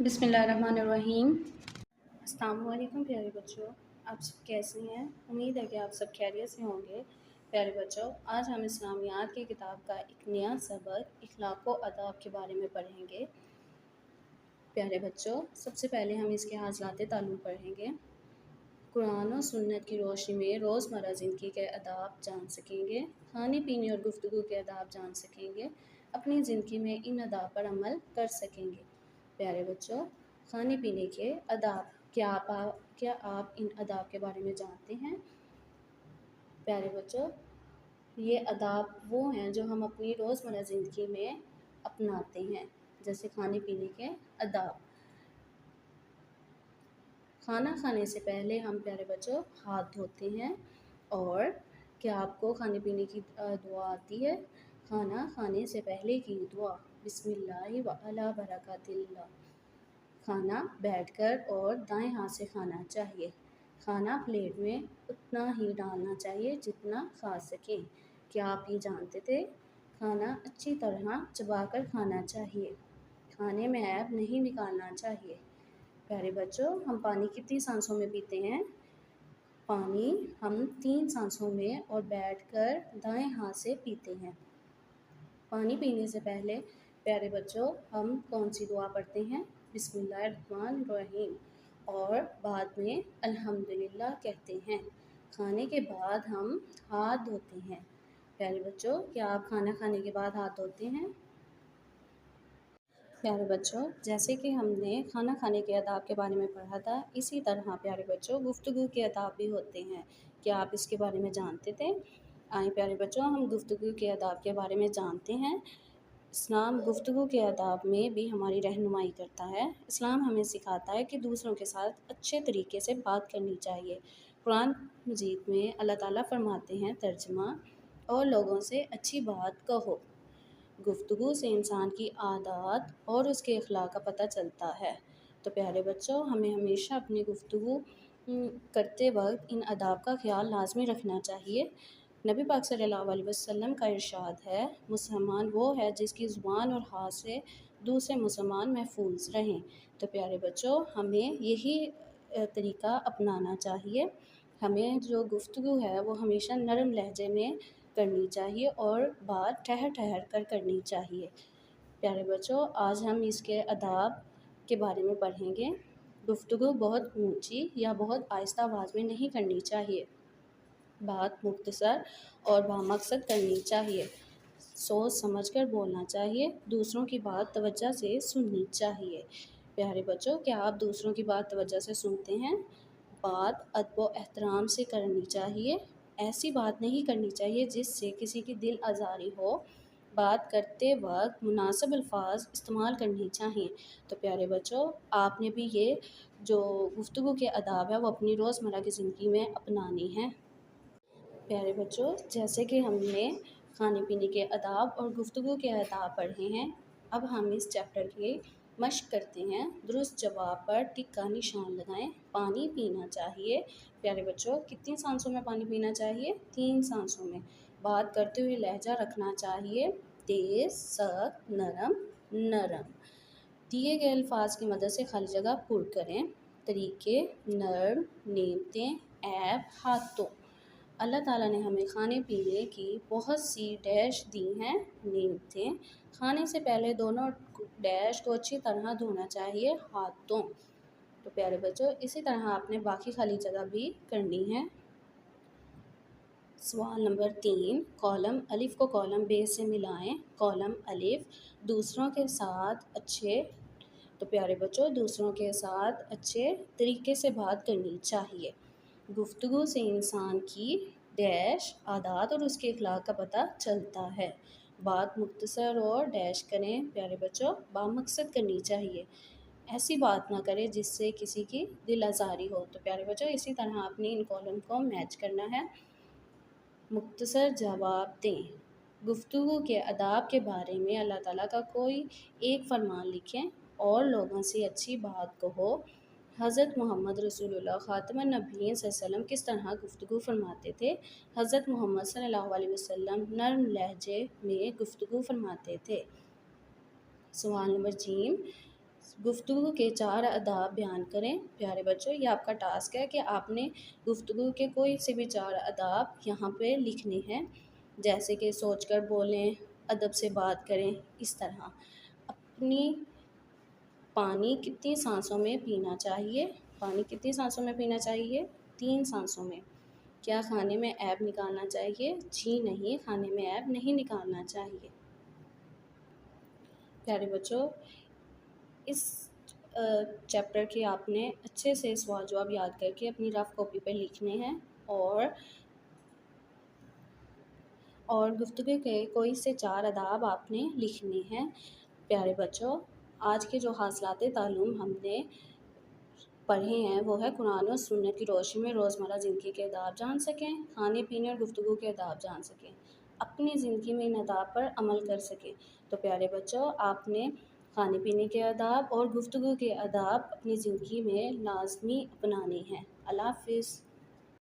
بسم اللہ الرحمن الرحیم۔ السلام علیکم پیارے بچوں، آپ سب کیسے ہیں؟ امید ہے کہ آپ سب خیریت سے ہوں گے۔ پیارے بچوں، آج ہم اسلامیات کی کتاب کا ایک نیا سبق اخلاق و آداب کے بارے میں پڑھیں گے۔ پیارے بچوں، سب سے پہلے ہم اس کے حاصلات تعلم پڑھیں گے۔ قرآن و سنت کی روشنی میں روزمرہ زندگی کے آداب جان سکیں گے، کھانے پینے اور گفتگو کے آداب جان سکیں گے، اپنی زندگی میں ان آداب پر عمل کر سکیں گے۔ پیارے بچوں، کھانے پینے کے آداب، کیا آپ ان آداب کے بارے میں جانتے ہیں؟ پیارے بچوں، یہ آداب وہ ہیں جو ہم اپنی روزمرہ زندگی میں اپناتے ہیں، جیسے کھانے پینے کے آداب۔ کھانا کھانے سے پہلے ہم پیارے بچوں ہاتھ دھوتے ہیں، اور کیا آپ کو کھانے پینے کی دعا آتی ہے؟ کھانا کھانے سے پہلے کی دعا، بسم اللہ وعلی برکات اللہ۔ کھانا بیٹھ کر اور دائیں ہاتھ سے کھانا چاہیے۔ کھانا پلیٹ میں اتنا ہی ڈالنا چاہیے جتنا کھا سکیں۔ کیا آپ یہ جانتے تھے؟ کھانا اچھی طرح چبا کر کھانا چاہیے۔ کھانے میں عیب نہیں نکالنا چاہیے۔ پیارے بچوں، ہم پانی کتنی سانسوں میں پیتے ہیں؟ پانی ہم 3 سانسوں میں اور بیٹھ کر دائیں ہاتھ سے پیتے ہیں۔ پانی پینے سے پہلے پیارے بچوں ہم کون سی دعا پڑھتے ہیں؟ بسم اللہ الرحمن الرحیم، اور بعد میں الحمدللہ کہتے ہیں۔ کھانے کے بعد ہم ہاتھ دھوتے ہیں۔ پیارے بچوں، کیا آپ کھانا کھانے کے بعد ہاتھ دھوتے ہیں؟ پیارے بچوں، جیسے کہ ہم نے کھانا کھانے کے آداب کے بارے میں پڑھا تھا، اسی طرح پیارے بچوں گفتگو کے آداب بھی ہوتے ہیں۔ کیا آپ اس کے بارے میں جانتے تھے؟ آئیں پیارے بچوں، ہم گفتگو کے آداب کے بارے میں جانتے ہیں۔ اسلام گفتگو کے آداب میں بھی ہماری رہنمائی کرتا ہے۔ اسلام ہمیں سکھاتا ہے کہ دوسروں کے ساتھ اچھے طریقے سے بات کرنی چاہیے۔ قرآن مجید میں اللہ تعالیٰ فرماتے ہیں، ترجمہ، اور لوگوں سے اچھی بات کہو۔ گفتگو سے انسان کی عادات اور اس کے اخلاق کا پتہ چلتا ہے۔ تو پیارے بچوں، ہمیں ہمیشہ اپنی گفتگو کرتے وقت ان آداب کا خیال لازمی رکھنا چاہیے۔ نبی پاک صلی اللہ علیہ وسلم کا ارشاد ہے، مسلمان وہ ہے جس کی زبان اور ہاتھ سے دوسرے مسلمان محفوظ رہیں۔ تو پیارے بچوں، ہمیں یہی طریقہ اپنانا چاہیے۔ ہمیں جو گفتگو ہے وہ ہمیشہ نرم لہجے میں کرنی چاہیے اور بات ٹھہر ٹھہر کر کرنی چاہیے۔ پیارے بچوں، آج ہم اس کے آداب کے بارے میں پڑھیں گے۔ گفتگو بہت اونچی یا بہت آہستہ آواز میں نہیں کرنی چاہیے۔ بات مختصر اور بامقصد کرنی چاہیے۔ سوچ سمجھ کر بولنا چاہیے۔ دوسروں کی بات توجہ سے سننی چاہیے۔ پیارے بچوں، کیا آپ دوسروں کی بات توجہ سے سنتے ہیں؟ بات ادب و احترام سے کرنی چاہیے۔ ایسی بات نہیں کرنی چاہیے جس سے کسی کی دل آزاری ہو۔ بات کرتے وقت مناسب الفاظ استعمال کرنی چاہیے۔ تو پیارے بچوں، آپ نے بھی یہ جو گفتگو کے آداب ہے وہ اپنی روزمرہ کی زندگی میں اپنانی ہیں۔ پیارے بچوں، جیسے کہ ہم نے کھانے پینے کے آداب اور گفتگو کے آداب پڑھے ہیں، اب ہم اس چیپٹر کی مشق کرتے ہیں۔ درست جواب پر ٹک کا نشان لگائیں۔ پانی پینا چاہیے۔ پیارے بچوں، کتنی سانسوں میں پانی پینا چاہیے؟ 3 سانسوں میں۔ بات کرتے ہوئے لہجہ رکھنا چاہیے، تیز، سخت، نرم، نرم۔ دیے گئے الفاظ کی مدد سے خالی جگہ پر کریں۔ طریقے، نرم، نعمتیں، عیب، ہاتھوں۔ اللہ تعالیٰ نے ہمیں کھانے پینے کی بہت سی ڈیش دی ہیں، نعمتیں۔ کھانے سے پہلے دونوں ڈیش کو اچھی طرح دھونا چاہیے، ہاتھوں۔ تو پیارے بچوں، اسی طرح آپ نے باقی خالی جگہ بھی کرنی ہے۔ سوال نمبر 3، کالم الف کو کالم ب سے ملائیں۔ کالم الف، دوسروں کے ساتھ اچھے۔ تو پیارے بچوں، دوسروں کے ساتھ اچھے طریقے سے بات کرنی چاہیے۔ گفتگو سے انسان کی ڈیش عادات اور اس کے اخلاق کا پتہ چلتا ہے۔ بات مختصر اور ڈیش کریں۔ پیارے بچوں، بامقصد کرنی چاہیے۔ ایسی بات نہ کریں جس سے کسی کی دل آزاری ہو۔ تو پیارے بچوں، اسی طرح اپنی ان کالم کو میچ کرنا ہے۔ مختصر جواب دیں۔ گفتگو کے آداب کے بارے میں اللہ تعالیٰ کا کوئی ایک فرمان لکھیں اور لوگوں سے اچھی بات کہو۔ حضرت محمد رسول اللہ خاتم النبیین صلی اللہ علیہ وسلم کس طرح گفتگو فرماتے تھے؟ حضرت محمد صلی اللہ علیہ وسلم نرم لہجے میں گفتگو فرماتے تھے۔ سوال نمبر 3، گفتگو کے 4 آداب بیان کریں۔ پیارے بچوں، یہ آپ کا ٹاسک ہے کہ آپ نے گفتگو کے کوئی سے بھی 4 آداب یہاں پہ لکھنے ہیں، جیسے کہ سوچ کر بولیں، ادب سے بات کریں، اس طرح۔ اپنی پانی کتنی سانسوں میں پینا چاہیے؟ پانی کتنی سانسوں میں پینا چاہیے؟ 3 سانسوں میں۔ کیا کھانے میں عیب نکالنا چاہیے؟ جی نہیں، کھانے میں عیب نہیں نکالنا چاہیے۔ پیارے بچوں، اس چیپٹر کے آپ نے اچھے سے سوال جواب یاد کر کے اپنی رف کاپی پہ لکھنے ہیں، اور گفتگو کے کوئی سے 4 آداب آپ نے لکھنے ہیں۔ پیارے بچوں، آج کے جو حاصلات تعلیم ہم نے پڑھے ہیں وہ ہے قرآن و سنت کی روشنی میں روزمرہ زندگی کے آداب جان سکیں، کھانے پینے اور گفتگو کے آداب جان سکیں، اپنی زندگی میں ان آداب پر عمل کر سکیں۔ تو پیارے بچوں، آپ نے کھانے پینے کے آداب اور گفتگو کے آداب اپنی زندگی میں لازمی اپنانے ہیں۔ اللہ حافظ۔